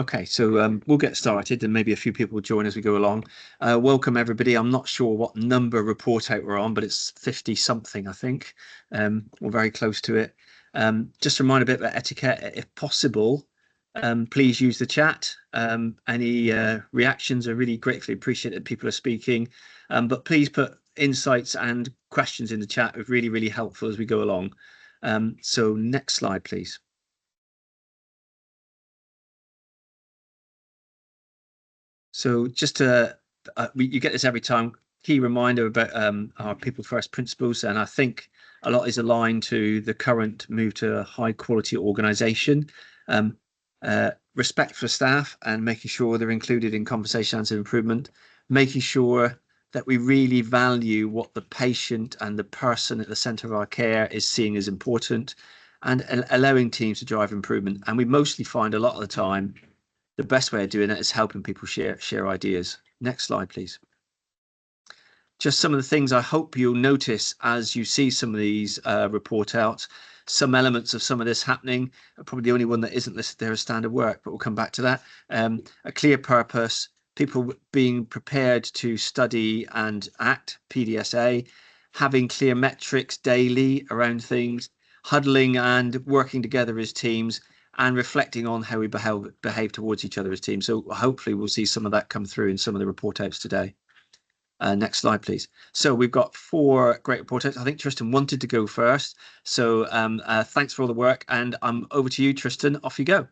Okay, so we'll get started and maybe a few people will join as we go along. Welcome everybody. I'm not sure what number report out we're on, but it's 50 something, I think. We're very close to it. Just a reminder a bit about etiquette. If possible, please use the chat. Any reactions are really gratefully appreciated. People are speaking, but please put insights and questions in the chat. It's really, really helpful as we go along. So next slide, please. So just to, you get this every time, key reminder about our people first principles. And I think a lot is aligned to the current move to a high quality organization. Respect for staff and making sure they're included in conversations and improvement, making sure that we really value what the patient and the person at the center of our care is seeing as important, and allowing teams to drive improvement. And we mostly find a lot of the time the best way of doing it is helping people share ideas. Next slide, please. Just some of the things I hope you'll notice as you see some of these report out. Some elements of some of this happening. Probably the only one that isn't listed there is standard work, but we'll come back to that. A clear purpose, people being prepared to study and act, PDSA, having clear metrics daily around things, huddling and working together as teams, and reflecting on how we behave towards each other as teams. So hopefully we'll see some of that come through in some of the report outs today. Next slide, please. So we've got 4 great report outs. I think Tristan wanted to go first. So thanks for all the work, and I'm over to you, Tristan. Off you go.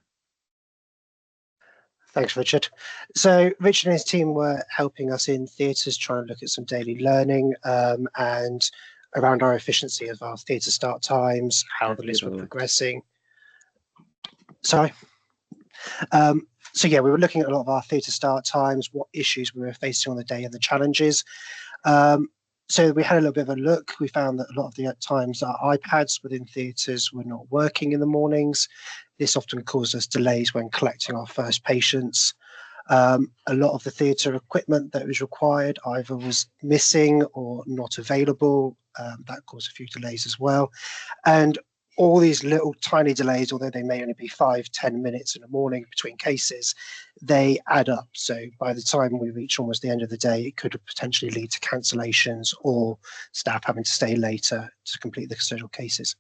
Thanks, Richard. So Richard and his team were helping us in theatres, trying to look at some daily learning and around our efficiency of our theatre start times, how the lists were progressing. Sorry. So yeah, we were looking at a lot of our theatre start times, what issues we were facing on the day and the challenges. So we had a little bit of a look. We found that a lot of the times our iPads within theatres were not working in the mornings. This often caused us delays when collecting our first patients. A lot of the theatre equipment that was required either was missing or not available. That caused a few delays as well. And all these little tiny delays, although they may only be 5-10 minutes in the morning between cases, they add up. So by the time we reach almost the end of the day, it could potentially lead to cancellations or staff having to stay later to complete the custodial cases.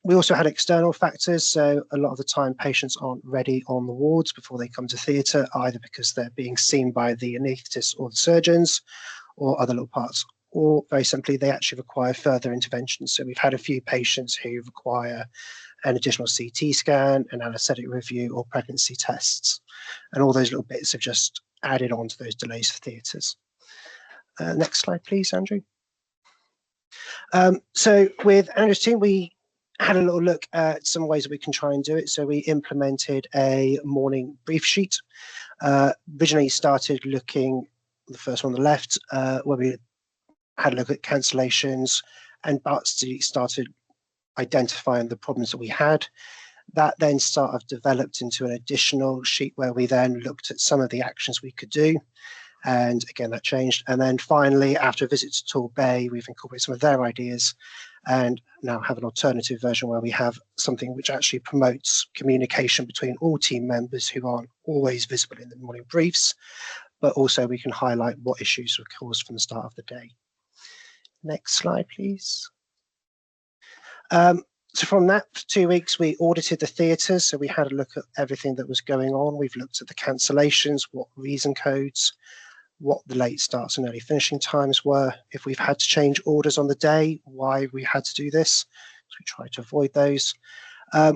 We also had external factors. So a lot of the time patients aren't ready on the wards before they come to theatre, either because they're being seen by the anaesthetists or the surgeons or other little parts, or very simply, they actually require further intervention. So we've had a few patients who require an additional CT scan, an anaesthetic review, or pregnancy tests. And all those little bits have just added on to those delays for theatres. Next slide, please, Andrew. So with Andrew's team, we had a little look at some ways that we can try and do it. So we implemented a morning brief sheet. Originally started looking, the first one on the left, where we had a look at cancellations and started identifying the problems that we had. That then sort of developed into an additional sheet where we then looked at some of the actions we could do. And again, that changed. And then finally, after a visit to Torbay, we've incorporated some of their ideas and now have an alternative version where we have something which actually promotes communication between all team members who aren't always visible in the morning briefs, but also we can highlight what issues were caused from the start of the day. Next slide, please. So from that 2 weeks, we audited the theatres. So we had a look at everything that was going on. We've looked at the cancellations, what reason codes, what the late starts and early finishing times were. If we've had to change orders on the day, why we had to do this. So we tried to avoid those.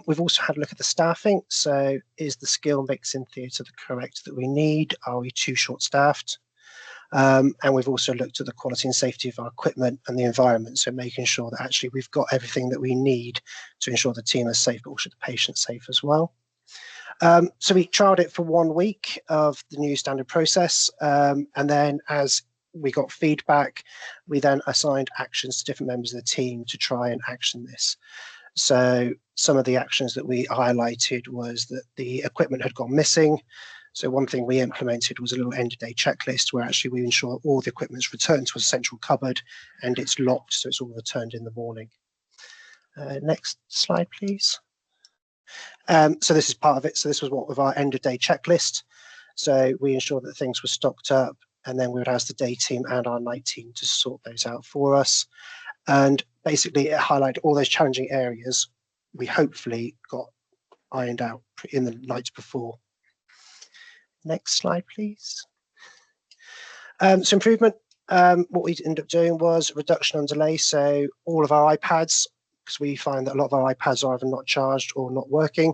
We've also had a look at the staffing. So is the skill mix in theatre the correct that we need? Are we too short-staffed? And we've also looked at the quality and safety of our equipment and the environment, so making sure that actually we've got everything that we need to ensure the team is safe, but also the patient safe as well. So we trialed it for 1 week of the new standard process, and then as we got feedback, we then assigned actions to different members of the team to try and action this. So some of the actions that we highlighted was that the equipment had gone missing. So one thing we implemented was a little end of day checklist where actually we ensure all the equipment's returned to a central cupboard and it's locked, so it's all returned in the morning. Next slide, please. So this is part of it. So this was what with our end of day checklist. So we ensured that things were stocked up, and then we would ask the day team and our night team to sort those out for us. And basically it highlighted all those challenging areas we hopefully got ironed out in the nights before. Next slide, please. So improvement, what we ended up doing was reduction on delay. So all of our iPads, because we find that a lot of our iPads are either not charged or not working.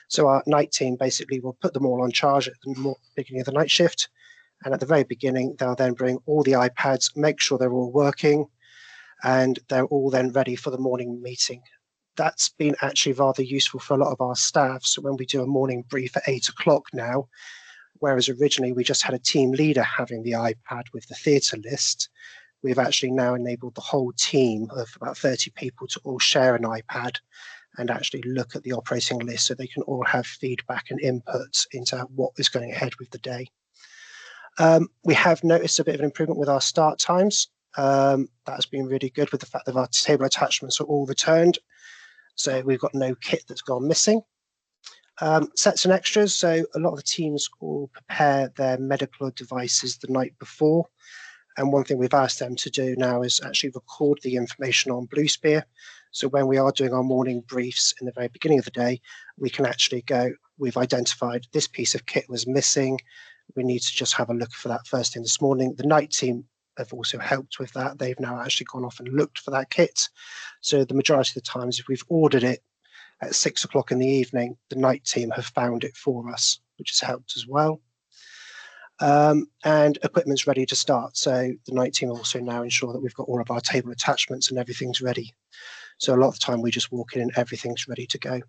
So our night team basically will put them all on charge at the beginning of the night shift. And at the very beginning, they'll then bring all the iPads, make sure they're all working, and they're all then ready for the morning meeting. That's been actually rather useful for a lot of our staff. So when we do a morning brief at 8 o'clock now, whereas originally we just had a team leader having the iPad with the theatre list, we've actually now enabled the whole team of about 30 people to all share an iPad and actually look at the operating list so they can all have feedback and inputs into what is going ahead with the day. We have noticed a bit of an improvement with our start times. That's been really good with the fact that our table attachments are all returned. So we've got no kit that's gone missing. Sets and extras. So a lot of the teams will prepare their medical devices the night before. And one thing we've asked them to do now is actually record the information on Bluespear. So when we are doing our morning briefs in the very beginning of the day, we can actually go, we've identified this piece of kit was missing. We need to just have a look for that first thing this morning. The night team have also helped with that. They've now actually gone off and looked for that kit. So the majority of the times, if we've ordered it at 6 o'clock in the evening, the night team have found it for us, which has helped as well. And equipment's ready to start. So the night team also now ensure that we've got all of our table attachments and everything's ready. So a lot of the time we just walk in and everything's ready to go.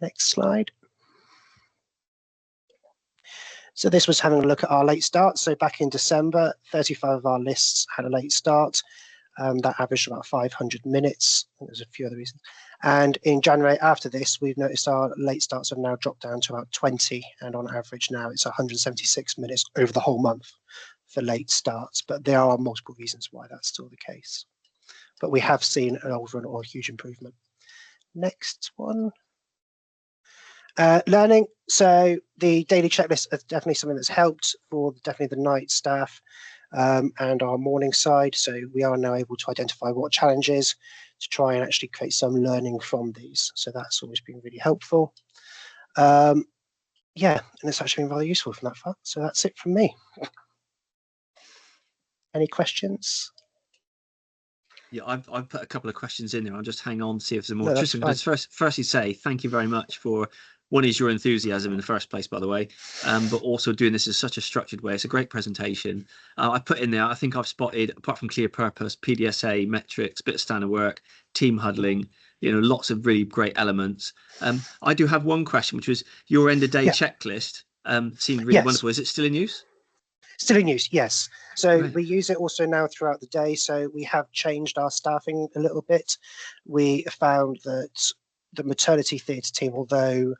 Next slide. So this was having a look at our late start. So back in December, 35 of our lists had a late start. That averaged about 500 minutes. There's a few other reasons. And in January after this, we've noticed our late starts have now dropped down to about 20. And on average now it's 176 minutes over the whole month for late starts. But there are multiple reasons why that's still the case. But we have seen an overall huge improvement. Next one. Learning. So the daily checklist is definitely something that's helped for definitely the night staff and our morning side. So we are now able to identify what challenges to try and actually create some learning from these. So that's always been really helpful. Yeah, and it's actually been rather useful from that far. So that's it from me. Any questions? Yeah, I've put a couple of questions in there. I'll just hang on, see if there's more. No, Tristan, let's firstly say thank you very much for, one is your enthusiasm in the first place, by the way, but also doing this in such a structured way. It's a great presentation. I put in there, I think I've spotted, apart from clear purpose, PDSA, metrics, bit of standard work, team huddling, lots of really great elements. I do have one question, which was your end of day checklist. Seemed really wonderful. Is it still in use? Still in use, yes. So we use it also now throughout the day. So we have changed our staffing a little bit. We found that the maternity theatre team, although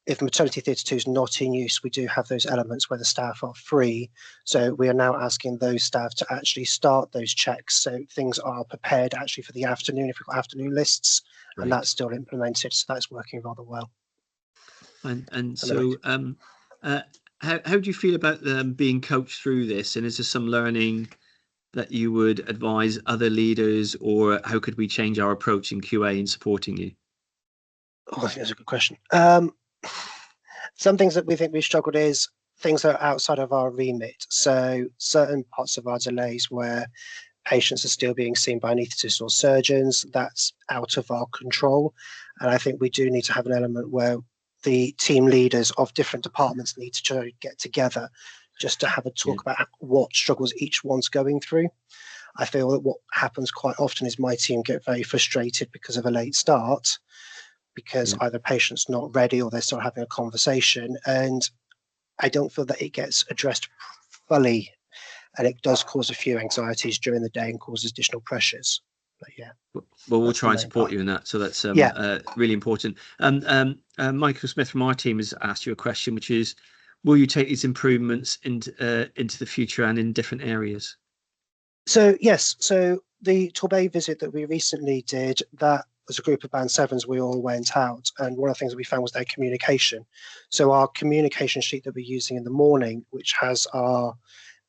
if maternity theatre 2 is not in use, we do have those elements where the staff are free. So we are now asking those staff to actually start those checks. So things are prepared actually for the afternoon if we've got afternoon lists, and that's still implemented. So that's working rather well. And so how do you feel about them being coached through this? And is there some learning that you would advise other leaders, or how could we change our approach in QA in supporting you? Oh, I think that's a good question. Some things that we think we've struggled is things that are outside of our remit. So certain parts of our delays where patients are still being seen by anaesthetists or surgeons, that's out of our control. And I think we do need to have an element where the team leaders of different departments need to get together just to have a talk about what struggles each one's going through. I feel that what happens quite often is my team get very frustrated because of a late start, because either patient's not ready or they're still having a conversation, and I don't feel that it gets addressed fully, and it does cause a few anxieties during the day and causes additional pressures. But well, we'll try and support you in that. So that's really important. Michael Smith from our team has asked you a question, which is, will you take these improvements into the future and in different areas? So yes, so the Torbay visit that we recently did, that as a group of band sevens, we all went out, and one of the things that we found was their communication. So our communication sheet that we're using in the morning, which has our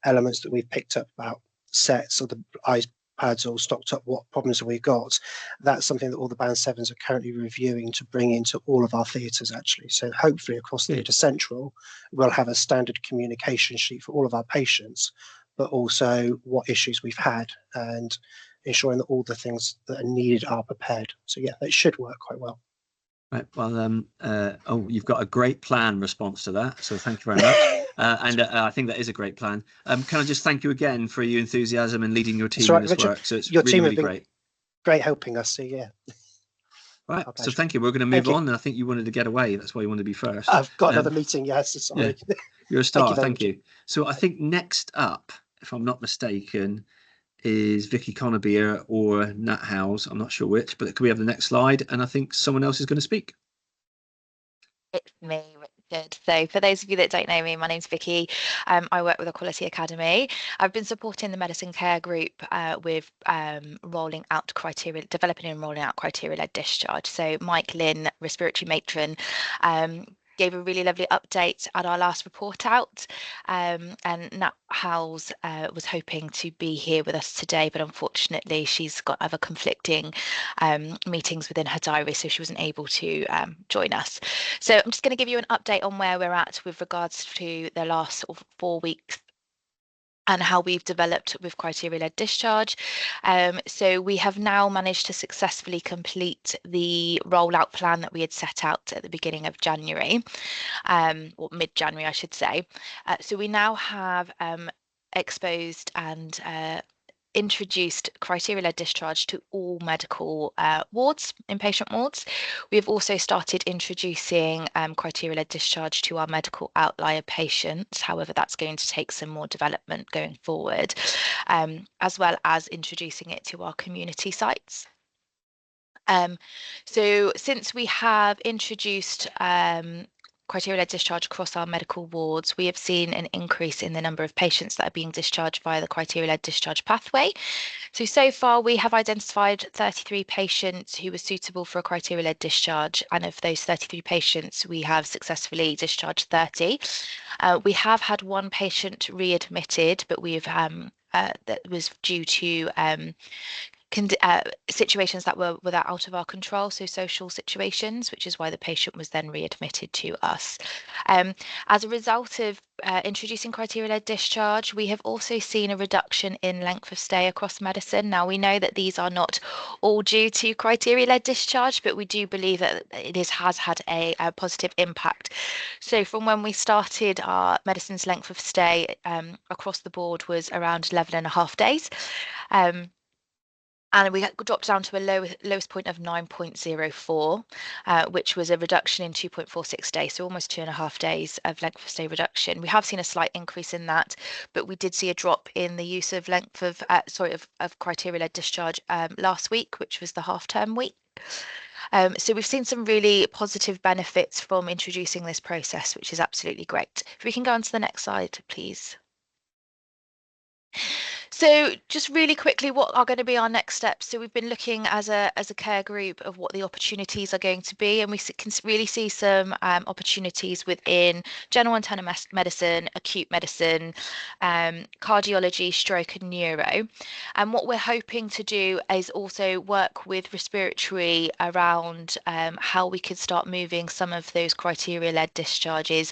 elements that we've picked up about sets or the iPads all stocked up, what problems have we got, that's something that all the band sevens are currently reviewing to bring into all of our theatres actually. So hopefully across Theatre Central, we'll have a standard communication sheet for all of our patients, but also what issues we've had and ensuring that all the things that are needed are prepared. So yeah, that should work quite well. Right. Well, you've got a great plan response to that. So thank you very much. I think that is a great plan. Can I just thank you again for your enthusiasm and leading your team in this Richard, work? So it's your really, team really have been great. Great helping us. So yeah. Right. So thank you. We're going to move on. And I think you wanted to get away. That's why you wanted to be first. I've got another meeting. Yes. Sorry. Yeah. You're a star. Thank you. So I think next up, if I'm not mistaken, is Vicky Connerbeer or Nat Howes. I'm not sure which, but could we have the next slide? And I think someone else is going to speak. It's me, Richard. So for those of you that don't know me, my name's Vicky. I work with the Quality Academy. I've been supporting the Medicine Care Group with rolling out criteria, developing and rolling out criteria-led discharge. So Mike Lynn, respiratory matron, gave a really lovely update at our last report out, and Nat Howes was hoping to be here with us today, but unfortunately she's got other conflicting meetings within her diary, so she wasn't able to join us. So I'm just going to give you an update on where we're at with regards to the last sort of 4 weeks and how we've developed with criteria-led discharge. So we have now managed to successfully complete the rollout plan that we had set out at the beginning of January, or mid-January, I should say. So we now have exposed and introduced criteria-led discharge to all medical wards, inpatient wards. We have also started introducing criteria-led discharge to our medical outlier patients. However, that's going to take some more development going forward, as well as introducing it to our community sites. So since we have introduced criteria-led discharge across our medical wards, we have seen an increase in the number of patients that are being discharged via the criteria-led discharge pathway. So far we have identified 33 patients who were suitable for a criteria-led discharge, and of those 33 patients we have successfully discharged 30. We have had one patient readmitted, but we've that was due to situations that were out of our control, so social situations, which is why the patient was then readmitted to us. As a result of introducing criteria-led discharge, we have also seen a reduction in length of stay across medicine. Now, we know that these are not all due to criteria-led discharge, but we do believe that it has had a positive impact. So from when we started, our medicine's length of stay across the board was around 11.5 days. And we dropped down to a lowest point of 9.04, which was a reduction in 2.46 days, so almost 2.5 days of length of stay reduction. We have seen a slight increase in that, but we did see a drop in the use of length of criteria-led discharge last week, which was the half-term week. So we've seen some really positive benefits from introducing this process, which is absolutely great. If we can go on to the next slide, please. So just really quickly, what are going to be our next steps? So we've been looking as a care group of what the opportunities are going to be, and we can really see some opportunities within general internal medicine, acute medicine, cardiology, stroke and neuro. And what we're hoping to do is also work with respiratory around how we could start moving some of those criteria-led discharges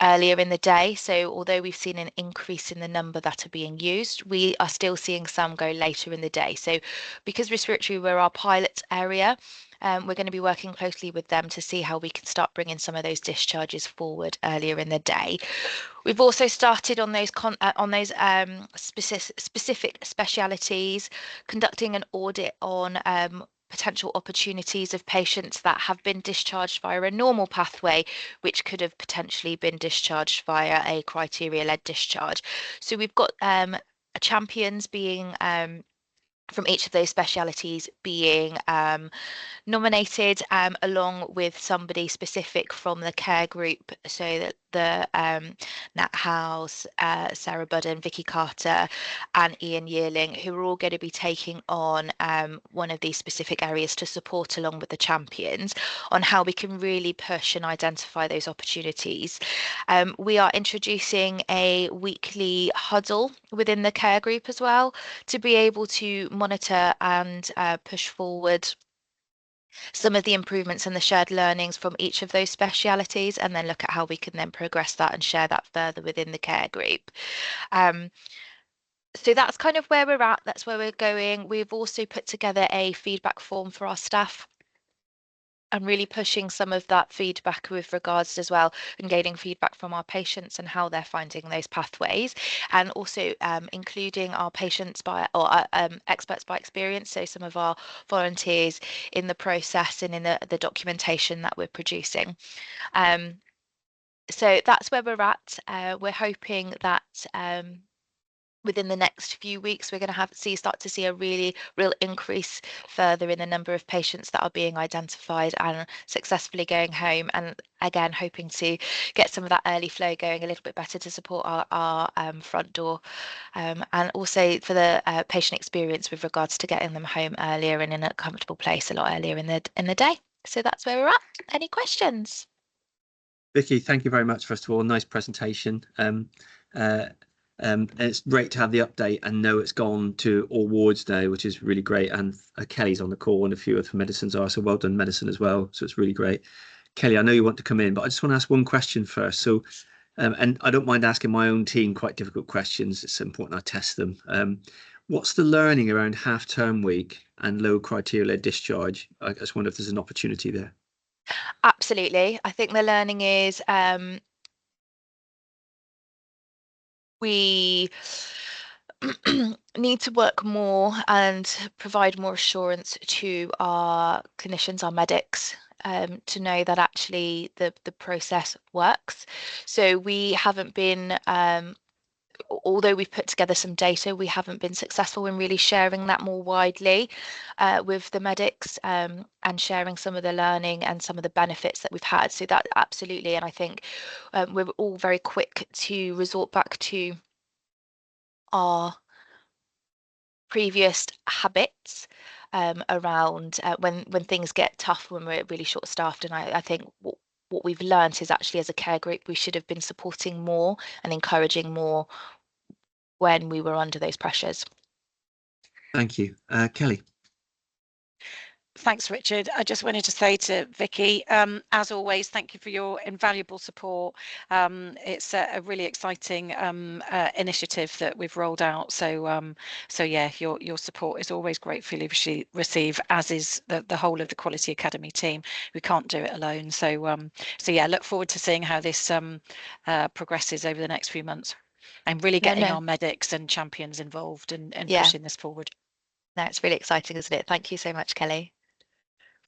earlier in the day. So although we've seen an increase in the number that are being used, we are still seeing some go later in the day. So because respiratory were our pilot area, we're going to be working closely with them to see how we can start bringing some of those discharges forward earlier in the day. We've also started on those specific specialities, conducting an audit on potential opportunities of patients that have been discharged via a normal pathway, which could have potentially been discharged via a criteria-led discharge. So we've got champions being from each of those specialities being nominated along with somebody specific from the care group, so that the Nat House, Sarah Budden, Vicky Carter and Ian Yearling, who are all going to be taking on one of these specific areas to support along with the champions on how we can really push and identify those opportunities. We are introducing a weekly huddle within the care group as well to be able to monitor and push forward some of the improvements and the shared learnings from each of those specialities, and then look at how we can then progress that and share that further within the care group. So that's kind of where we're at. That's where we're going. We've also put together a feedback form for our staff, and really pushing some of that feedback with regards as well, and gaining feedback from our patients and how they're finding those pathways, and also including our patients by or experts by experience, so some of our volunteers in the process and in the documentation that we're producing. So that's where we're at. We're hoping that within the next few weeks, we're going to start to see a real increase further in the number of patients that are being identified and successfully going home. And again, hoping to get some of that early flow going a little bit better to support our front door, and also for the patient experience with regards to getting them home earlier and in a comfortable place a lot earlier in the day. So that's where we're at. Any questions? Vicky, thank you very much. First of all, nice presentation. It's great to have the update and know it's gone to all wards now, which is really great. And Kelly's on the call, and a few other medicines are, so well done medicine as well. So it's really great. Kelly, I know you want to come in, but I just want to ask one question first. So, and I don't mind asking my own team quite difficult questions. It's important I test them. What's the learning around half-term week and low criteria discharge? I just wonder if there's an opportunity there. Absolutely. I think the learning is we need to work more and provide more assurance to our clinicians, our medics, to know that actually the process works. So we haven't been, although we've put together some data, we haven't been successful in really sharing that more widely with the medics, and sharing some of the learning and some of the benefits that we've had. So that absolutely, and I think we're all very quick to resort back to our previous habits around when things get tough, when we're really short staffed. And I think what we've learned is actually as a care group we should have been supporting more and encouraging more when we were under those pressures. Thank you. Kelly. Thanks, Richard. I just wanted to say to Vicky, as always, thank you for your invaluable support. It's a really exciting initiative that we've rolled out. So yeah, your support is always gratefully received, as is the whole of the Quality Academy team. We can't do it alone. So yeah, look forward to seeing how this progresses over the next few months, and really getting our medics and champions involved and pushing this forward. No, it's really exciting, isn't it? Thank you so much, Kelly.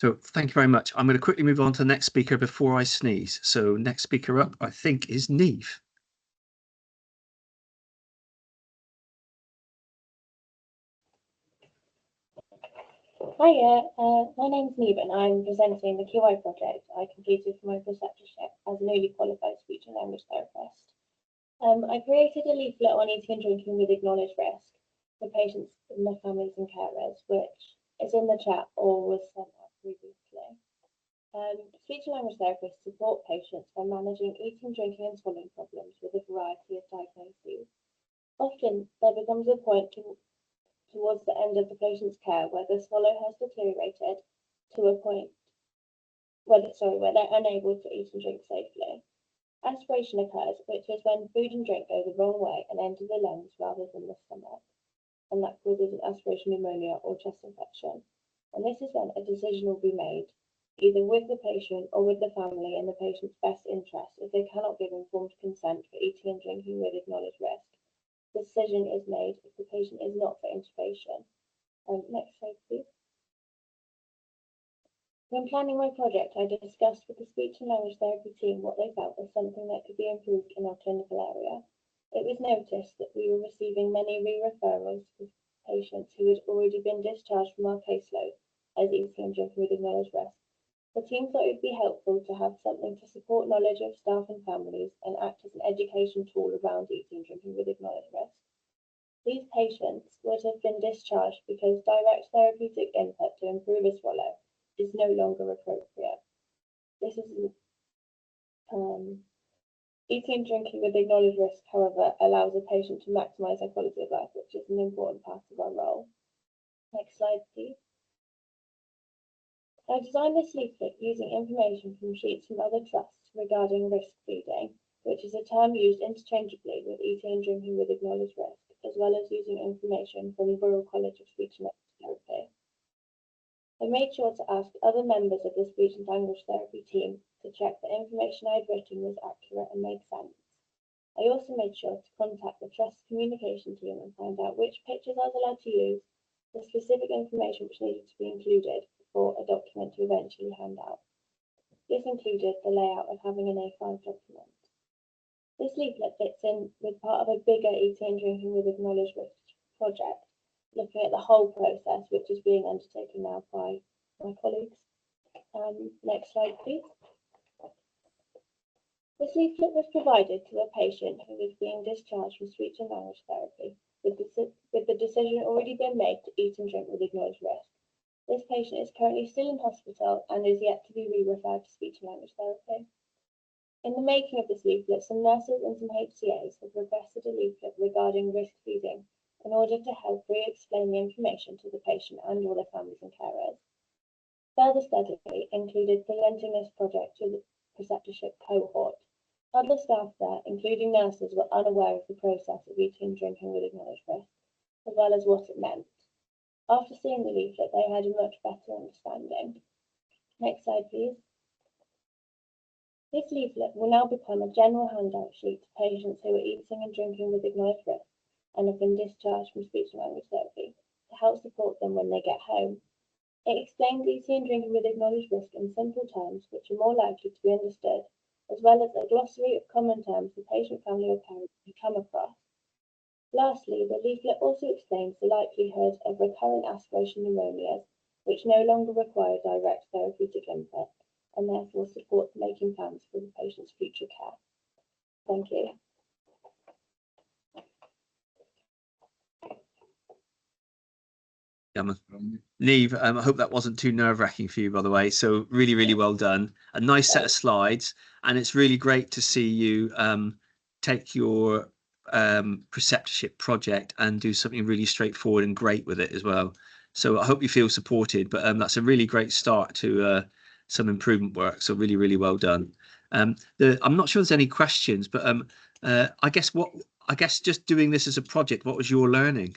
So thank you very much. I'm going to quickly move on to the next speaker before I sneeze. So next speaker up, I think, is Neve. Hiya, my name's Neve and I'm presenting the QI project I completed for my preceptorship as a newly qualified speech and language therapist. I created a leaflet on eating and drinking with acknowledged risk for patients and their families and carers, which is in the chat or was sent out previously. Speech and language therapists support patients by managing eating, drinking and swallowing problems with a variety of diagnoses. Often there becomes a point towards the end of the patient's care where the swallow has deteriorated to a point where they're unable to eat and drink safely. Aspiration occurs, which is when food and drink go the wrong way and enter the lungs rather than the stomach, and that causes an aspiration pneumonia or chest infection. And this is when a decision will be made, either with the patient or with the family in the patient's best interest, if they cannot give informed consent for eating and drinking with acknowledged risk. The decision is made if the patient is not for intubation. Next slide, please. When planning my project, I discussed with the speech and language therapy team what they felt was something that could be improved in our clinical area. It was noticed that we were receiving many re-referrals patients who had already been discharged from our caseload as eating and drinking with acknowledged risk. The team thought it would be helpful to have something to support knowledge of staff and families and act as an education tool around eating and drinking with acknowledged risk. These patients would have been discharged because direct therapeutic input to improve a swallow is no longer appropriate. This is eating and drinking with acknowledged risk, however, allows a patient to maximise their quality of life, which is an important part of our role. Next slide, please. I designed this leaflet using information from sheets from other trusts regarding risk feeding, which is a term used interchangeably with eating and drinking with acknowledged risk, as well as using information from the Royal College of Speech and Language Therapy. I made sure to ask other members of the speech and language therapy team to check the information I had written was accurate and made sense. I also made sure to contact the trust communication team and find out which pictures I was allowed to use, the specific information which needed to be included for a document to eventually hand out. This included the layout of having an A5 document. This leaflet fits in with part of a bigger eating and drinking with acknowledged risk project, looking at the whole process, which is being undertaken now by my colleagues. Next slide, please. This leaflet was provided to a patient who was being discharged from speech and language therapy, with the decision already been made to eat and drink with acknowledged risk. This patient is currently still in hospital and is yet to be re-referred to speech and language therapy. In the making of this leaflet, some nurses and some HCAs have requested a leaflet regarding risk feeding in order to help re-explain the information to the patient and all their families and carers. Further study included presenting this project to the preceptorship cohort. Other staff there, including nurses, were unaware of the process of eating and drinking with acknowledged risk, as well as what it meant. After seeing the leaflet, they had a much better understanding. Next slide, please. This leaflet will now become a general handout sheet to patients who are eating and drinking with acknowledged risk and have been discharged from speech and language therapy to help support them when they get home. It explains eating and drinking with acknowledged risk in simple terms which are more likely to be understood, as well as a glossary of common terms the patient, family or parent may come across. Lastly, the leaflet also explains the likelihood of recurrent aspiration pneumonias, which no longer require direct therapeutic input, and therefore support making plans for the patient's future care. Thank you. Niamh, I hope that wasn't too nerve-wracking for you, by the way. So really, really well done. A nice set of slides, and it's really great to see you take your preceptorship project and do something really straightforward and great with it as well. So I hope you feel supported, but that's a really great start to some improvement work. So really, really well done. I'm not sure there's any questions, but I guess just doing this as a project, what was your learning?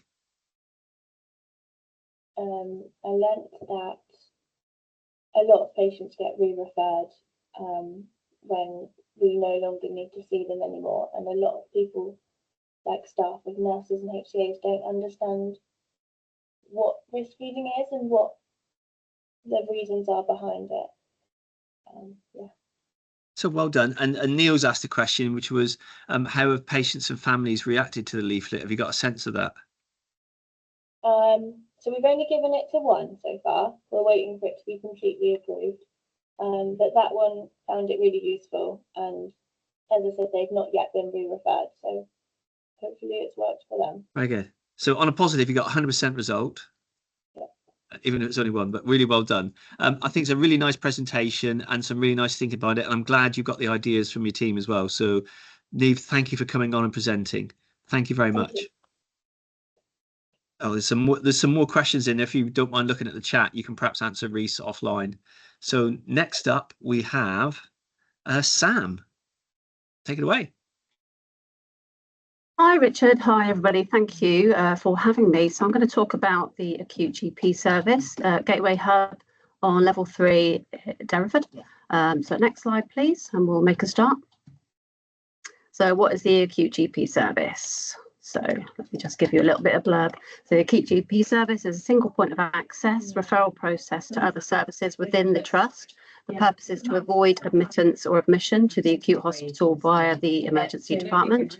I learnt that a lot of patients get re-referred when we no longer need to see them anymore, and a lot of people, like staff of nurses and HCAs, don't understand what risk feeding is and what the reasons are behind it. Yeah. So well done. And Neil's asked a question, which was, how have patients and families reacted to the leaflet? Have you got a sense of that? So we've only given it to one so far. We're waiting for it to be completely approved. But that one found it really useful. And as I said, they've not yet been re-referred. So hopefully it's worked for them. Very good. So on a positive, you got 100% result. Even if it's only one, but really well done. I think it's a really nice presentation and some really nice thinking behind it. And I'm glad you got the ideas from your team as well. So, Niamh, thank you for coming on and presenting. Thank you very much. You. Oh, there's some more questions in. If you don't mind looking at the chat, you can perhaps answer Reese offline. So next up, we have Sam. Take it away. Hi, Richard. Hi, everybody. Thank you for having me. So I'm going to talk about the acute GP service, Gateway Hub on level 3, Derriford. So next slide, please, and we'll make a start. So what is the acute GP service? So let me just give you a little bit of blurb. So the acute GP service is a single point of access referral process to other services within the trust, The purpose is to avoid admittance or admission to the acute hospital via the emergency department.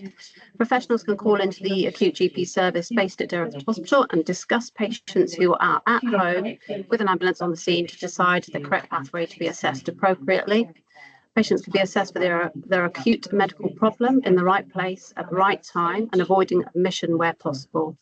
Professionals can call into the acute GP service based at Derriford Hospital and discuss patients who are at home with an ambulance on the scene to decide the correct pathway to be assessed appropriately. Patients can be assessed for their acute medical problem in the right place at the right time and avoiding admission where possible.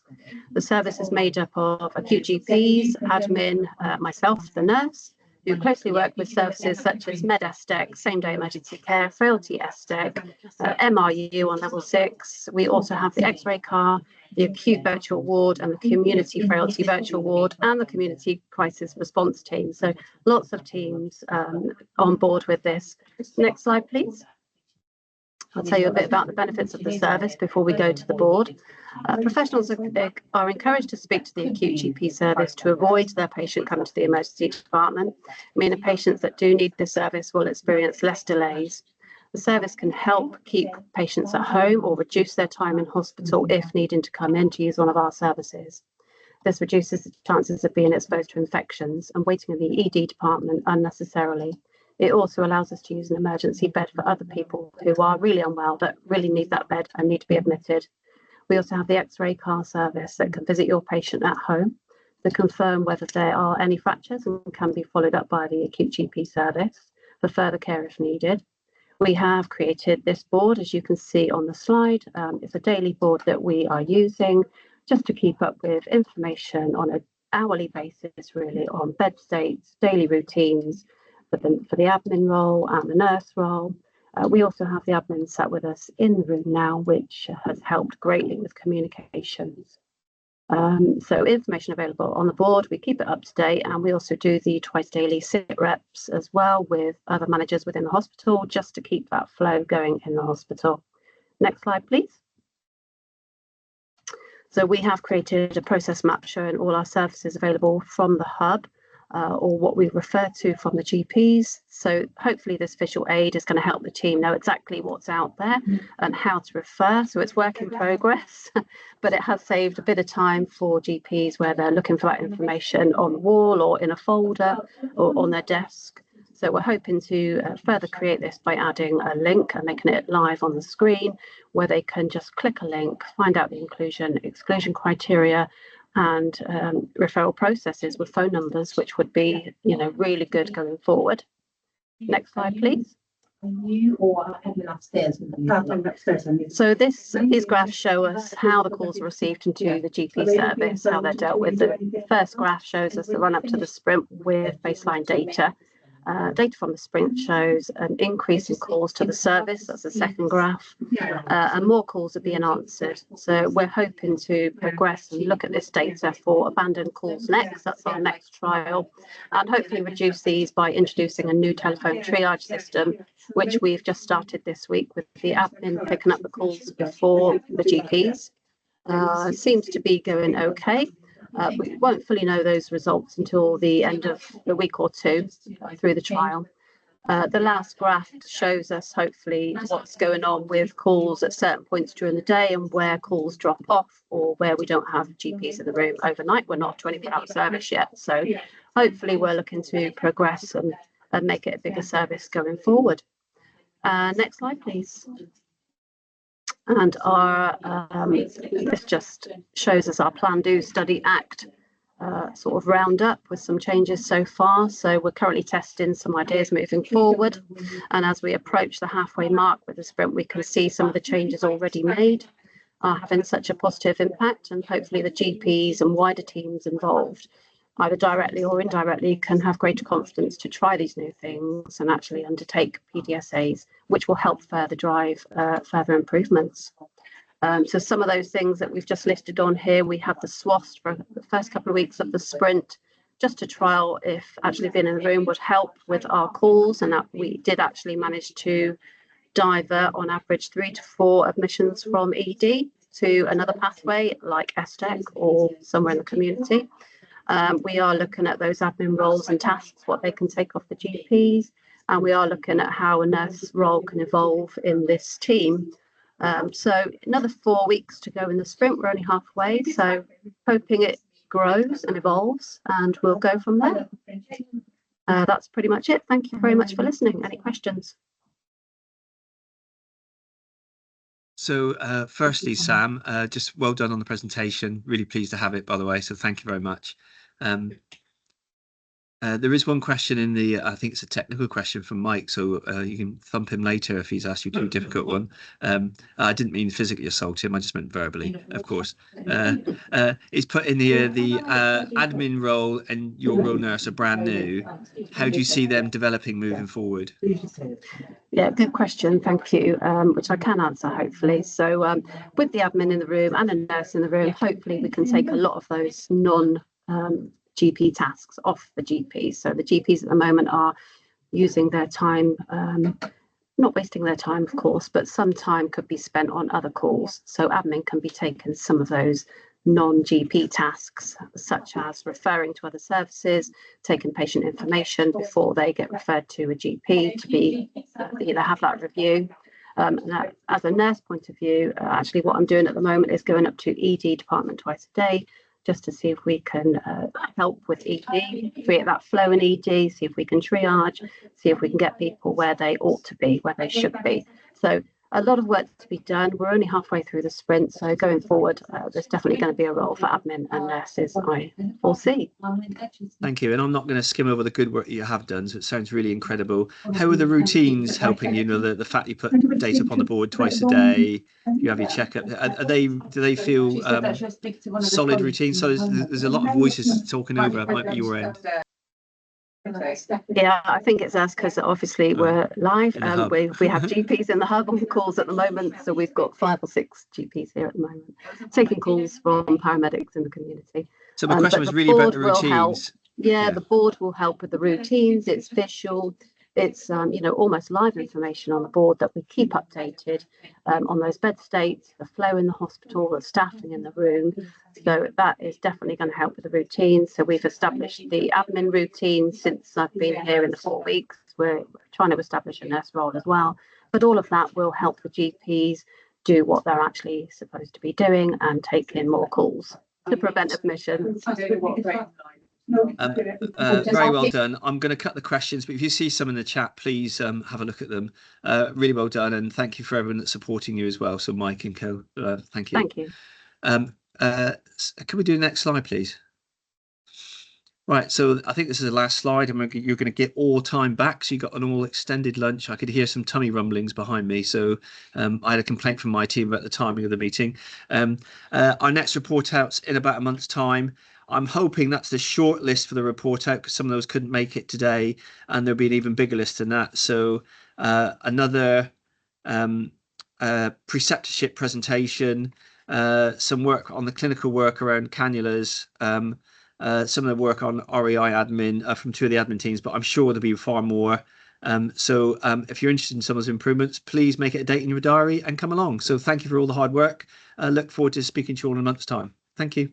The service is made up of acute GPs, admin, myself, the nurse, who closely work with services such as Med-Estec, same-day emergency care, Frailty Estec, MRU on level 6. We also have the X-ray car, the acute virtual ward and the community frailty virtual ward and the community crisis response team. So lots of teams on board with this. Next slide, please. I'll tell you a bit about the benefits of the service before we go to the board. Professionals are encouraged to speak to the acute GP service to avoid their patient coming to the emergency department, meaning patients that do need this service will experience less delays. The service can help keep patients at home or reduce their time in hospital if needing to come in to use one of our services. This reduces the chances of being exposed to infections and waiting in the ED department unnecessarily. It also allows us to use an emergency bed for other people who are really unwell that really need that bed and need to be admitted. We also have the X-ray car service that can visit your patient at home to confirm whether there are any fractures and can be followed up by the acute GP service for further care if needed. We have created this board, as you can see on the slide. It's a daily board that we are using just to keep up with information on an hourly basis, really, on bed states, daily routines, for the admin role and the nurse role. We also have the admin sat with us in the room now, which has helped greatly with communications. So information available on the board, we keep it up to date, and we also do the twice daily sit reps as well with other managers within the hospital, just to keep that flow going in the hospital. Next slide, please. So we have created a process map showing all our services available from the hub, or what we refer to from the GPs. So hopefully this visual aid is going to help the team know exactly what's out there and how to refer. So it's work in progress, but it has saved a bit of time for GPs where they're looking for that information on the wall or in a folder or on their desk. So we're hoping to further create this by adding a link and making it live on the screen, where they can just click a link, find out the inclusion, exclusion criteria, and referral processes with phone numbers, which would be, really good going forward. Next slide, please. So these graphs show us how the calls are received into the GP service, how they're dealt with. The first graph shows us the run up to the sprint with baseline data. Data from the sprint shows an increase in calls to the service. That's the second graph, and more calls are being answered. So we're hoping to progress and look at this data for abandoned calls next. That's our next trial, and hopefully reduce these by introducing a new telephone triage system, which we've just started this week with the admin picking up the calls before the GPs. Seems to be going okay. We won't fully know those results until the end of the week or two through the trial. The last graph shows us hopefully what's going on with calls at certain points during the day and where calls drop off or where we don't have GPs in the room overnight. We're not 24-hour service yet, so hopefully we're looking to progress and make it a bigger service going forward. Next slide, please. And this just shows us our Plan, Do, Study, Act sort of roundup with some changes so far. So we're currently testing some ideas moving forward. And as we approach the halfway mark with the sprint, we can see some of the changes already made are having such a positive impact, and hopefully the GPs and wider teams involved, either directly or indirectly, can have greater confidence to try these new things and actually undertake PDSAs, which will help further drive further improvements. So some of those things that we've just listed on here, we have the SWOS for the first couple of weeks of the sprint, just to trial if actually being in the room would help with our calls, and that we did actually manage to divert on average 3 to 4 admissions from ED to another pathway like Estec or somewhere in the community. We are looking at those admin roles and tasks, what they can take off the GPs, and we are looking at how a nurse role can evolve in this team. So another 4 weeks to go in the sprint. We're only halfway, so hoping it grows and evolves, and we'll go from there. That's pretty much it. Thank you very much for listening. Any questions? So firstly, Sam, just well done on the presentation. Really pleased to have it, by the way. So thank you very much. There is one question in the, I think it's a technical question from Mike, so you can thump him later if he's asked you too difficult one. I didn't mean physically assault him, I just meant verbally, of course. He's put in the admin role and your role nurse are brand new. How do you see them developing moving forward? Yeah, good question, thank you, which I can answer hopefully. So with the admin in the room and a nurse in the room, hopefully we can take a lot of those GP tasks off the GPs. So the GPs at the moment are using their time, not wasting their time, of course, but some time could be spent on other calls. So admin can be taken some of those non-GP tasks, such as referring to other services, taking patient information before they get referred to a GP to be either have that review. As a nurse point of view, actually what I'm doing at the moment is going up to ED department twice a day, just to see if we can help with ED, create that flow in ED, see if we can triage, see if we can get people where they ought to be, where they should be. So a lot of work to be done. We're only halfway through the sprint, so going forward, there's definitely going to be a role for admin and nurses, I foresee. Thank you. And I'm not going to skim over the good work you have done, so it sounds really incredible. How are the routines helping you? You know, the fact you put data up on the board twice a day, you have your checkup. Do they feel solid routines? So there's a lot of voices talking over. It might be your end. Yeah, I think it's us because obviously we're live. We have GPs in the hub on calls at the moment, so we've got 5 or 6 GPs here at the moment taking calls from paramedics in the community. So my question was really about the routines. Yeah, the board will help with the routines. It's visual. It's almost live information on the board that we keep updated on those bed states, the flow in the hospital, the staffing in the room. So that is definitely going to help with the routines. So we've established the admin routine since I've been here in the 4 weeks. We're trying to establish a nurse role as well. But all of that will help the GPs do what they're actually supposed to be doing and take in more calls to prevent admissions. Very well done. I'm going to cut the questions, but if you see some in the chat, please have a look at them. Really well done, and thank you for everyone that's supporting you as well. So Mike and co, thank you. Thank you. Can we do the next slide, please? Right, so I think this is the last slide, and you're going to get all time back. So you got an all extended lunch. I could hear some tummy rumblings behind me. So I had a complaint from my team about the timing of the meeting. Our next report out's in about a month's time. I'm hoping that's the short list for the report out because some of those couldn't make it today, and there'll be an even bigger list than that. So another preceptorship presentation, some work on the clinical work around cannulas, some of the work on REI admin from 2 of the admin teams, but I'm sure there'll be far more. So if you're interested in some of those improvements, please make it a date in your diary and come along. So thank you for all the hard work. Look forward to speaking to you all in a month's time. Thank you.